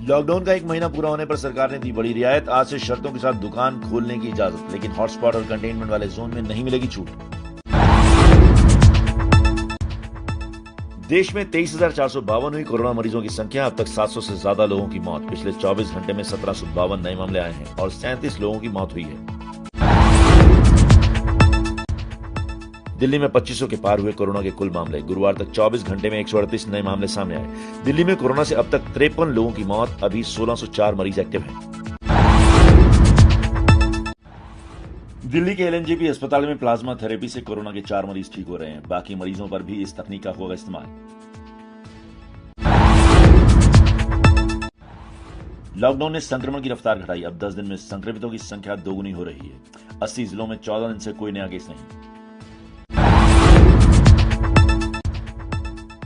Lockdown का 1 महीना पूरा होने पर सरकार ने दी बड़ी रियायत। आज से शर्तों के साथ दुकान खोलने की इजाजत, लेकिन हॉटस्पॉट और कंटेनमेंट वाले जोन में नहीं मिलेगी छूट। देश में 23,452 हुई कोरोना मरीजों की संख्या। अब तक 700 से ज्यादा लोगों की मौत। पिछले 24 घंटे में 1752 नए मामले आए हैं और 37 लोगों की मौत हुई है। दिल्ली में 2500 के पार हुए कोरोना के कुल मामले। गुरुवार तक 24 घंटे में 138 नए मामले सामने आए। दिल्ली में कोरोना से अब तक 53 लोगों की मौत। अभी 1604 मरीज एक्टिव हैं। दिल्ली के एलएनजेपी अस्पताल में प्लाज्मा थेरेपी से कोरोना के 4 मरीज ठीक हो रहे हैं। बाकी मरीजों पर भी इस तकनीक का होगा इस्तेमाल। लॉकडाउन ने संक्रमण की रफ्तार घटाई। अब 10 दिन में संक्रमितों की संख्या दोगुनी हो रही है। 80 जिलों में 14 दिन से कोई नया केस नहीं।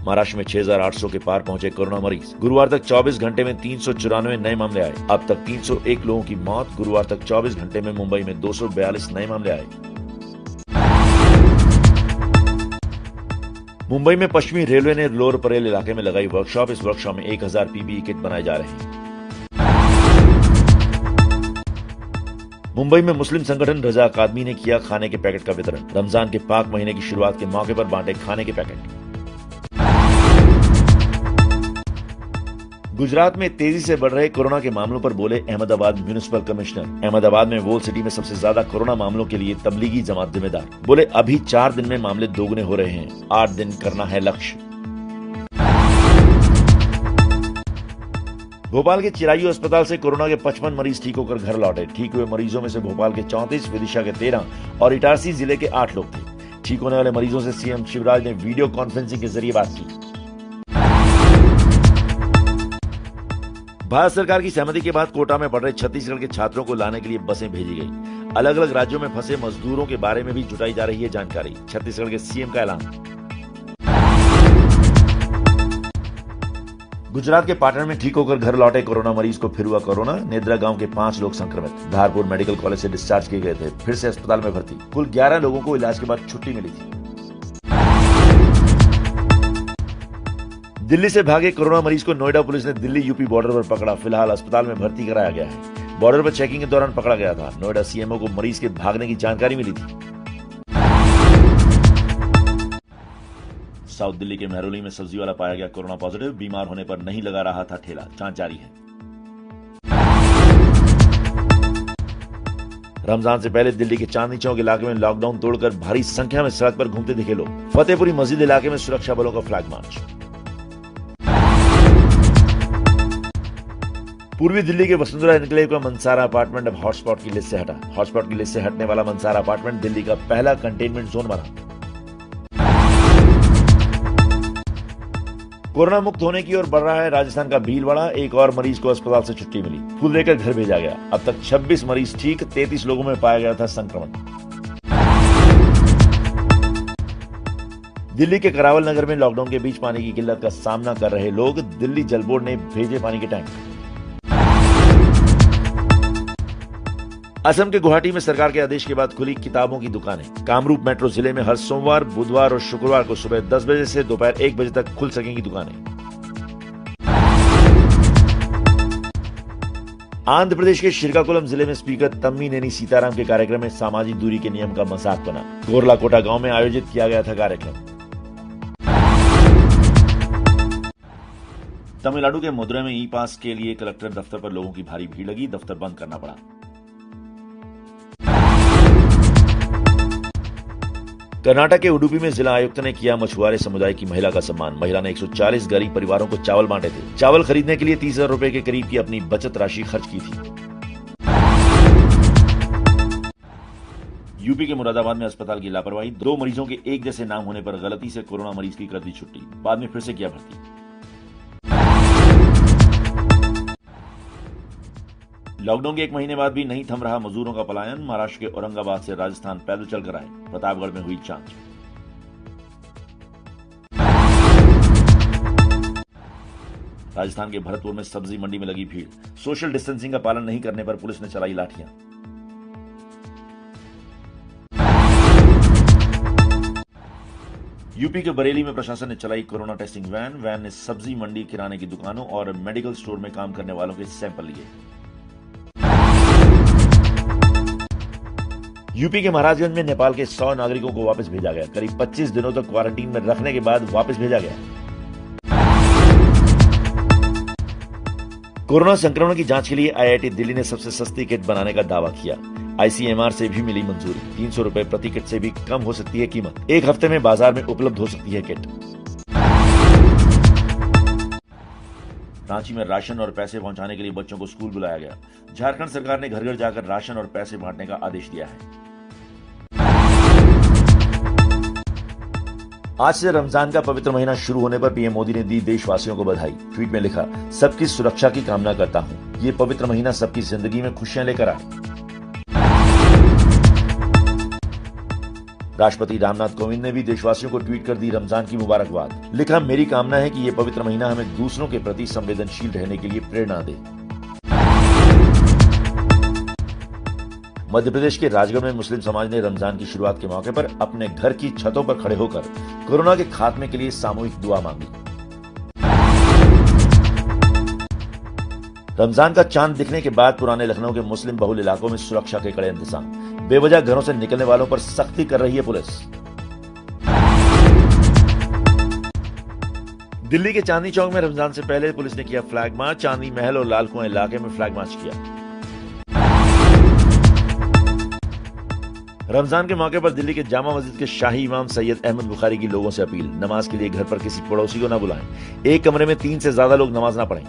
महाराष्ट्र में 6,800 के पार पहुंचे कोरोना मरीज। गुरुवार तक 24 घंटे में 394 नए मामले आए। अब तक 301 लोगों की मौत। गुरुवार तक 24 घंटे में मुंबई में 242 नए मामले आए। मुंबई में पश्चिमी रेलवे ने लोअर परेल इलाके में लगाई वर्कशॉप। इस वर्कशॉप में 1000 पीपीई किट बनाए जा रहे हैं। मुंबई में मुस्लिम संगठन रजा अकादमी ने किया खाने के पैकेट का वितरण। रमजान के पाक महीने की शुरुआत के मौके पर बांटे खाने के पैकेट। गुजरात में तेजी से बढ़ रहे कोरोना के मामलों पर बोले अहमदाबाद म्युनिसिपल कमिश्नर। अहमदाबाद में वोल सिटी में सबसे ज्यादा कोरोना मामलों के लिए तबलीगी जमात जिम्मेदार। बोले अभी 4 दिन में मामले दोगुने हो रहे हैं। 8 दिन करना है लक्ष्य। भोपाल के चिरायू अस्पताल से कोरोना के 55 मरीज ठीक होकर घर लौटे। ठीक हुए मरीजों में से भोपाल के 34, विदिशा के 13 और इटारसी जिले के 8 लोग थे। ठीक होने वाले मरीजों से सीएम शिवराज ने वीडियो कॉन्फ्रेंसिंग के जरिए बात की। भारत सरकार की सहमति के बाद कोटा में पढ़ रहे छत्तीसगढ़ के छात्रों को लाने के लिए बसें भेजी गई। अलग अलग राज्यों में फंसे मजदूरों के बारे में भी जुटाई जा रही है जानकारी। छत्तीसगढ़ के सीएम का ऐलान। गुजरात के पाटन में ठीक होकर घर लौटे कोरोना मरीज को फिर हुआ कोरोना। नेद्रा गांव के 5 लोग संक्रमित। धारपुर मेडिकल कॉलेज से डिस्चार्ज किए गए थे, फिर से अस्पताल में भर्ती। कुल 11 लोगों को इलाज के बाद छुट्टी मिली थी। दिल्ली से भागे कोरोना मरीज को नोएडा पुलिस ने दिल्ली यूपी बॉर्डर पर पकड़ा। फिलहाल अस्पताल में भर्ती कराया गया है। बॉर्डर पर चेकिंग के दौरान पकड़ा गया था। नोएडा सीएमओ को मरीज के भागने की जानकारी मिली थी। साउथ दिल्ली के मेहरौली में सब्जी वाला पाया गया कोरोना पॉजिटिव। बीमार होने पर नहीं लगा रहा था ठेला। जांच जारी है। रमजान से पहले दिल्ली के चांदनी चौक इलाके में लॉकडाउन तोड़कर भारी संख्या में सड़क पर घूमते दिखे लोग। फतेहपुरी मस्जिद इलाके में सुरक्षा बलों का फ्लैग मार्च। पूर्वी दिल्ली के वसुंधरा एनक्लेव का मनसारा अपार्टमेंट अब हॉटस्पॉट की लिस्ट से हटा। हॉटस्पॉट की लिस्ट से हटने वाला मनसारा अपार्टमेंट दिल्ली का पहला कंटेनमेंट जोन बना। कोरोना मुक्त होने की ओर बढ़ रहा है राजस्थान का भीलवाड़ा। एक और मरीज को अस्पताल से छुट्टी मिली। फूल देकर घर भेजा गया। अब तक 26 मरीज ठीक। 33 लोगों में पाया गया था संक्रमण। दिल्ली के करावल नगर में लॉकडाउन के बीच पानी की किल्लत का सामना कर रहे लोग। दिल्ली जल बोर्ड ने भेजे पानी के टैंक। असम के गुवाहाटी में सरकार के आदेश के बाद खुली किताबों की दुकानें। कामरूप मेट्रो जिले में हर सोमवार, बुधवार और शुक्रवार को सुबह 10 बजे से दोपहर 1 बजे तक खुल सकेंगी दुकानें। आंध्र प्रदेश के श्रीकाकुलम जिले में स्पीकर तम्मीनेनी सीताराम के कार्यक्रम में सामाजिक दूरी के नियम का मजाक बना। गोरलाकोटा गांव में आयोजित किया गया था कार्यक्रम। तमिलनाडु के मदुरै में ई पास के लिए कलेक्टर दफ्तर पर लोगों की भारी भीड़ लगी। दफ्तर बंद करना पड़ा। कर्नाटक के उडुपी में जिला आयुक्त ने किया मछुआरे समुदाय की महिला का सम्मान। महिला ने 140 गरीब परिवारों को चावल बांटे थे। चावल खरीदने के लिए 30,000 रुपए के करीब की अपनी बचत राशि खर्च की थी। यूपी के मुरादाबाद में अस्पताल की लापरवाही। 2 मरीजों के एक जैसे नाम होने पर गलती से कोरोना मरीज की कर दी छुट्टी। बाद में फिर से किया भर्ती। लॉकडाउन के 1 महीने बाद भी नहीं थम रहा मजदूरों का पलायन। महाराष्ट्र के औरंगाबाद से राजस्थान पैदल चलकर आए। प्रतापगढ़ में हुई जांच। राजस्थान के भरतपुर में सब्जी मंडी में लगी भीड़। सोशल डिस्टेंसिंग का पालन नहीं करने पर पुलिस ने चलाई लाठियां। यूपी के बरेली में प्रशासन ने चलाई कोरोना टेस्टिंग वैन ने सब्जी मंडी, किराने की दुकानों और मेडिकल स्टोर में काम करने वालों के सैंपल लिए। यूपी के महाराजगंज में नेपाल के 100 नागरिकों को वापस भेजा गया। करीब 25 दिनों तक क्वारंटीन में रखने के बाद वापस भेजा गया। कोरोना संक्रमण की जांच के लिए आईआईटी दिल्ली ने सबसे सस्ती किट बनाने का दावा किया। आईसीएमआर से भी मिली मंजूरी। 300 रुपए प्रति किट से भी कम हो सकती है कीमत। एक हफ्ते में बाजार में उपलब्ध हो सकती है किट। रांची में राशन और पैसे पहुंचाने के लिए बच्चों को स्कूल बुलाया गया। झारखंड सरकार ने घर घर जाकर राशन और पैसे बांटने का आदेश दिया है। आज से रमजान का पवित्र महीना शुरू होने पर पीएम मोदी ने दी देशवासियों को बधाई। ट्वीट में लिखा, सबकी सुरक्षा की कामना करता हूं। ये पवित्र महीना सबकी जिंदगी में खुशियां लेकर आए। राष्ट्रपति रामनाथ कोविंद ने भी देशवासियों को ट्वीट कर दी रमजान की मुबारकबाद। लिखा, मेरी कामना है कि ये पवित्र महीना हमें दूसरों के प्रति संवेदनशील रहने के लिए प्रेरणा दे। मध्य प्रदेश के राजगढ़ में मुस्लिम समाज ने रमजान की शुरुआत के मौके पर अपने घर की छतों पर खड़े होकर कोरोना के खात्मे के लिए सामूहिक दुआ मांगी। रमजान का चांद दिखने के बाद पुराने लखनऊ के मुस्लिम बहुल इलाकों में सुरक्षा के कड़े इंतजाम। बेवजह घरों से निकलने वालों पर सख्ती कर रही है पुलिस। दिल्ली के चांदनी चौक में रमजान से पहले पुलिस ने किया फ्लैग मार्च। चांदनी महल और लाल कुआं इलाके में फ्लैग मार्च किया। रमजान के मौके पर दिल्ली के जामा मस्जिद के शाही इमाम सैयद अहमद बुखारी की लोगों से अपील, नमाज के लिए घर पर किसी पड़ोसी को न बुलाएं। एक कमरे में 3 से ज्यादा लोग नमाज ना पढ़ें।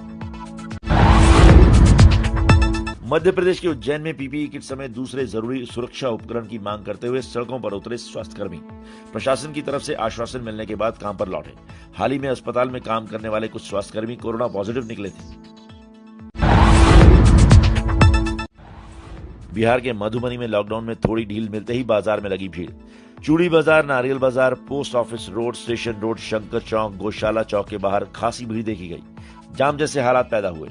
मध्य प्रदेश के उज्जैन में पीपीई किट समेत दूसरे जरूरी सुरक्षा उपकरण की मांग करते हुए सड़कों पर उतरे स्वास्थ्यकर्मी। प्रशासन की तरफ से आश्वासन मिलने के बाद काम पर लौटे। हाल ही में अस्पताल में काम करने वाले कुछ स्वास्थ्यकर्मी कोरोना पॉजिटिव निकले थे। बिहार के मधुबनी में लॉकडाउन में थोड़ी ढील मिलते ही बाजार में लगी भीड़। चूड़ी Bazar, Nariyal Bazar, post office road, station road, Shankar Chowk, Gaushala Chowk के बाहर खासी भीड़ देखी गई। जाम जैसे हालात पैदा हुए।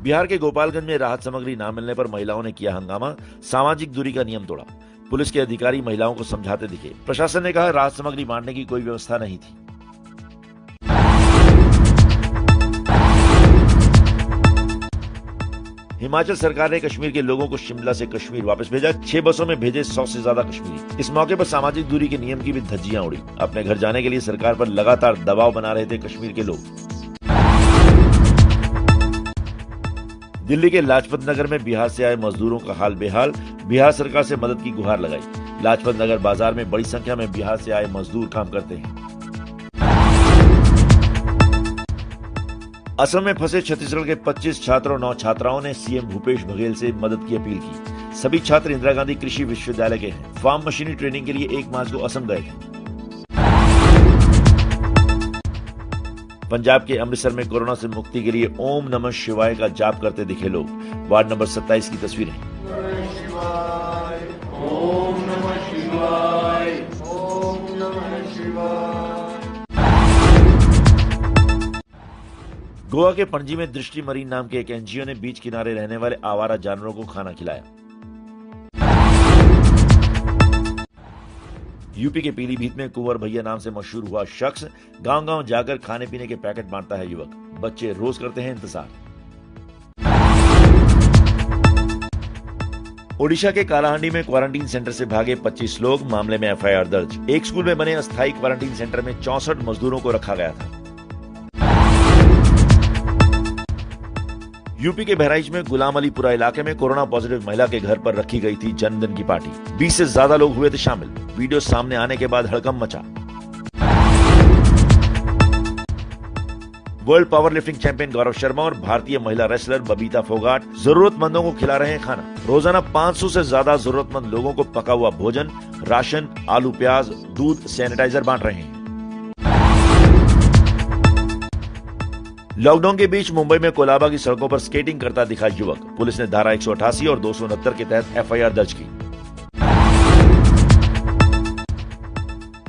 बिहार के गोपालगंज में राहत सामग्री न मिलने पर महिलाओं ने किया हंगामा। सामाजिक दूरी का नियम तोड़ा। पुलिस के अधिकारी महिलाओं को समझाते दिखे। प्रशासन ने कहा राहत सामग्री बांटने की कोई व्यवस्था नहीं थी। हिमाचल सरकार ने कश्मीर के लोगों को शिमला से कश्मीर वापस भेजा। 6 बसों में भेजे 100 से ज्यादा कश्मीरी। इस मौके पर सामाजिक दूरी के नियम की भी धज्जियां उड़ी। अपने घर जाने के लिए सरकार पर लगातार दबाव बना रहे थे कश्मीर के लोग। दिल्ली के लाजपत नगर में बिहार से आए मजदूरों का हाल बेहाल। बिहार सरकार से मदद की गुहार लगाई। लाजपत नगर बाजार में बड़ी संख्या में बिहार से आए मजदूर काम करते हैं। असम में फंसे छत्तीसगढ़ के 25 छात्रों और 9 छात्राओं ने सीएम भूपेश बघेल से मदद की अपील की। सभी छात्र इंदिरा गांधी कृषि विश्वविद्यालय के हैं। फार्म मशीनरी ट्रेनिंग के लिए 1 मार्च को असम गए थे। पंजाब के अमृतसर में कोरोना से मुक्ति के लिए ओम नमः शिवाय का जाप करते दिखे लोग। वार्ड नंबर 27 की तस्वीरें। ओम नमः शिवाय, ओम नमः शिवाय। गोवा के पणजी में दृष्टि मरीन नाम के एक एनजीओ ने बीच किनारे रहने वाले आवारा जानवरों को खाना खिलाया। यूपी के पीलीभीत में कुंवर भैया नाम से मशहूर हुआ शख्स गांव-गांव जाकर खाने पीने के पैकेट बांटता है युवक। बच्चे रोज करते हैं इंतजार। ओडिशा के कालाहांडी में क्वारंटीन सेंटर से भागे 25 लोग। मामले में एफआईआर दर्ज। एक स्कूल में बने अस्थायी क्वारंटीन सेंटर में 64 मजदूरों को रखा गया था। यूपी के बहराइच में गुलाम अलीपुरा इलाके में कोरोना पॉजिटिव महिला के घर पर रखी गई थी जन्मदिन की पार्टी। 20 से ज्यादा लोग हुए थे शामिल। वीडियो सामने आने के बाद हड़कंप मचा। World power lifting champion Gaurav Sharma और भारतीय महिला रेसलर बबीता फोगाट जरूरतमंदों को खिला रहे हैं खाना। रोजाना 500 से ज्यादा जरूरतमंद लोगों को पका हुआ भोजन, राशन, आलू, प्याज, दूध, सैनिटाइजर बांट रहे हैं। लॉकडाउन के बीच मुंबई में कोलाबा की सड़कों पर स्केटिंग करता दिखा युवक। पुलिस ने धारा 188 और 269 के तहत एफआईआर दर्ज की।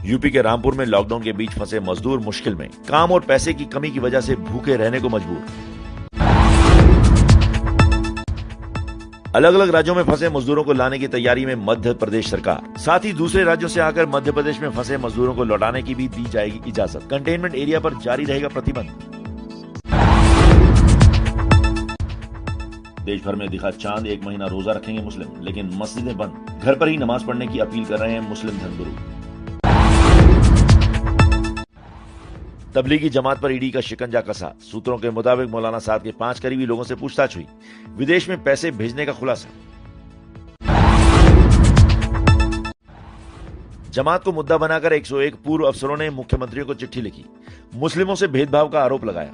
यूपी के रामपुर में लॉकडाउन के बीच फंसे मजदूर मुश्किल में। काम और पैसे की कमी की वजह से भूखे रहने को मजबूर। अलग अलग राज्यों में फंसे मजदूरों को लाने की तैयारी में मध्य प्रदेश सरकार। साथ ही दूसरे राज्यों से आकर मध्य प्रदेश में फंसे मजदूरों को लौटाने की भी दी जाएगी इजाजत। कंटेनमेंट एरिया पर जारी रहेगा प्रतिबंध। देश भर में दिखा चांद, 1 महीना रोजा रखेंगे मुस्लिम, लेकिन मस्जिदें बंद। घर पर ही नमाज पढ़ने की अपील कर रहे हैं मुस्लिम धर्मगुरु। तबलीगी जमात पर ईडी का शिकंजा कसा। सूत्रों के मुताबिक मौलाना साद के 5 करीबी लोगों से पूछताछ हुई। विदेश में पैसे भेजने का खुलासा। जमात को मुद्दा बनाकर 101 पूर्व अफसरों ने मुख्यमंत्रियों को चिट्ठी लिखी। मुस्लिमों से भेदभाव का आरोप लगाया।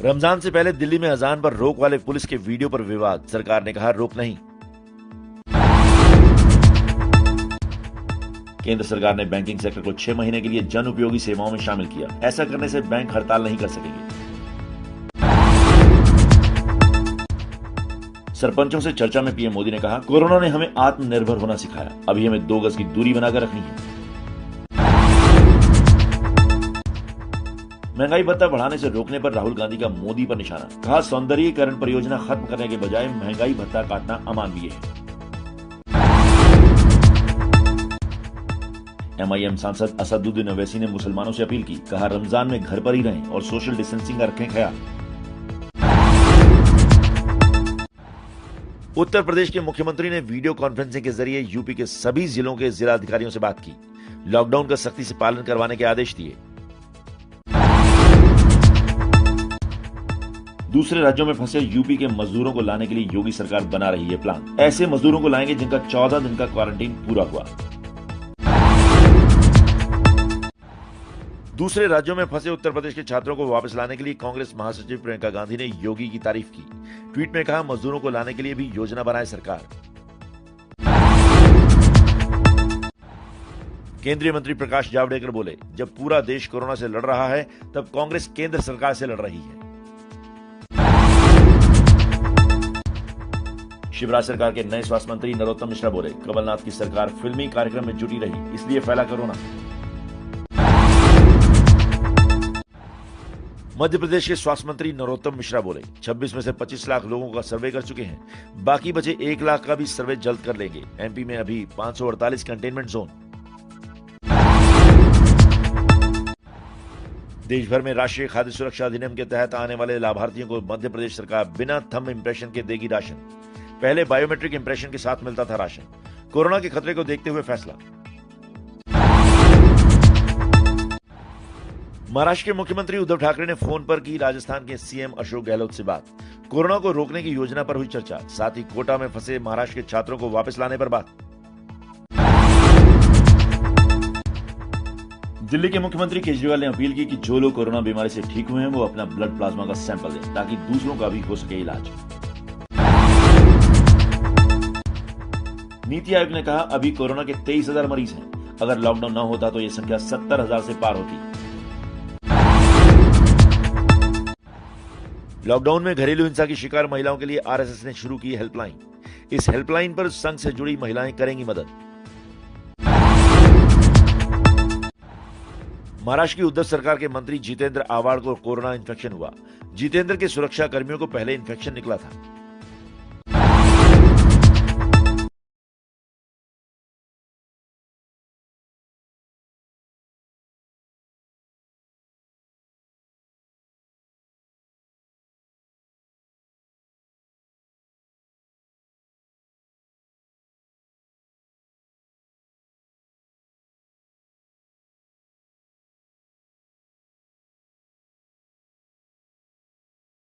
रमजान से पहले दिल्ली में अजान पर रोक वाले पुलिस के वीडियो पर विवाद। सरकार ने कहा रोक नहीं। केंद्र सरकार ने बैंकिंग सेक्टर को 6 महीने के लिए जन उपयोगी सेवाओं में शामिल किया। ऐसा करने से बैंक हड़ताल नहीं कर सकेंगे। सरपंचों से चर्चा में पीएम मोदी ने कहा, कोरोना ने हमें आत्मनिर्भर होना सिखाया। अभी हमें 2 गज की दूरी बनाकर रखनी है। महंगाई भत्ता बढ़ाने से रोकने पर राहुल गांधी का मोदी पर निशाना। कहा, सौंदर्यीकरण परियोजना खत्म करने के बजाय महंगाई भत्ता काटना अमानवीय है। एमआईएम सांसद असदुद्दीन ओवैसी ने मुसलमानों से अपील की। कहा, रमजान में घर पर ही रहें और सोशल डिस्टेंसिंग का रखें ख्याल। उत्तर प्रदेश के मुख्यमंत्री ने वीडियो कॉन्फ्रेंसिंग के जरिए यूपी के सभी जिलों के जिलाधिकारियों से बात की। लॉकडाउन का सख्ती से पालन करवाने के आदेश दिए। दूसरे राज्यों में फंसे यूपी के मजदूरों को लाने के लिए योगी सरकार बना रही है प्लान। ऐसे मजदूरों को लाएंगे जिनका 14 दिन का क्वारंटीन पूरा हुआ। दूसरे राज्यों में फंसे उत्तर प्रदेश के छात्रों को वापस लाने के लिए कांग्रेस महासचिव प्रियंका गांधी ने योगी की तारीफ की। ट्वीट में कहा, मजदूरों को लाने के लिए भी योजना बनाए सरकार। केंद्रीय मंत्री प्रकाश जावड़ेकर बोले, जब पूरा देश कोरोना से लड़ रहा है तब कांग्रेस केंद्र सरकार से लड़ रही है। शिवराज सरकार के नए स्वास्थ्य मंत्री नरोत्तम मिश्रा बोले, कमलनाथ की सरकार फिल्मी कार्यक्रम में जुटी रही, इसलिए फैला कोरोना। मध्य प्रदेश के स्वास्थ्य मंत्री नरोत्तम मिश्रा बोले, 26 में से 25 लाख लोगों का सर्वे कर चुके हैं। बाकी बचे 1 लाख का भी सर्वे जल्द कर लेंगे। एमपी में अभी 548 कंटेनमेंट जोन। देश भर में राष्ट्रीय खाद्य सुरक्षा अधिनियम के तहत आने वाले लाभार्थियों को मध्य प्रदेश सरकार बिना थंब इंप्रेशन के देगी राशन। पहले बायोमेट्रिक इंप्रेशन के साथ मिलता था राशन। कोरोना के खतरे को देखते हुए फैसला। महाराष्ट्र के मुख्यमंत्री उद्धव ठाकरे ने फोन पर की राजस्थान के सीएम अशोक गहलोत से बात। कोरोना को रोकने की योजना पर हुई चर्चा। साथ ही कोटा में फंसे महाराष्ट्र के छात्रों को वापस लाने पर बात। दिल्ली के मुख्यमंत्री केजरीवाल ने अपील की कि जो लोग कोरोना बीमारी से ठीक हुए हैं वो अपना ब्लड प्लाज्मा का सैंपल दें ताकि दूसरों का भी हो सके इलाज। नीति आयोग ने कहा, अभी कोरोना के 23,000 मरीज हैं। अगर लॉकडाउन न होता तो यह संख्या 70,000 से पार होती। लॉकडाउन में घरेलू हिंसा की शिकार महिलाओं के लिए आरएसएस ने शुरू की हेल्पलाइन। इस हेल्पलाइन पर संघ से जुड़ी महिलाएं करेंगी मदद। महाराष्ट्र की उद्धव सरकार के मंत्री जितेंद्र आव्हाड को कोरोना इंफेक्शन हुआ। जितेंद्र के सुरक्षा कर्मियों को पहले इंफेक्शन निकला था।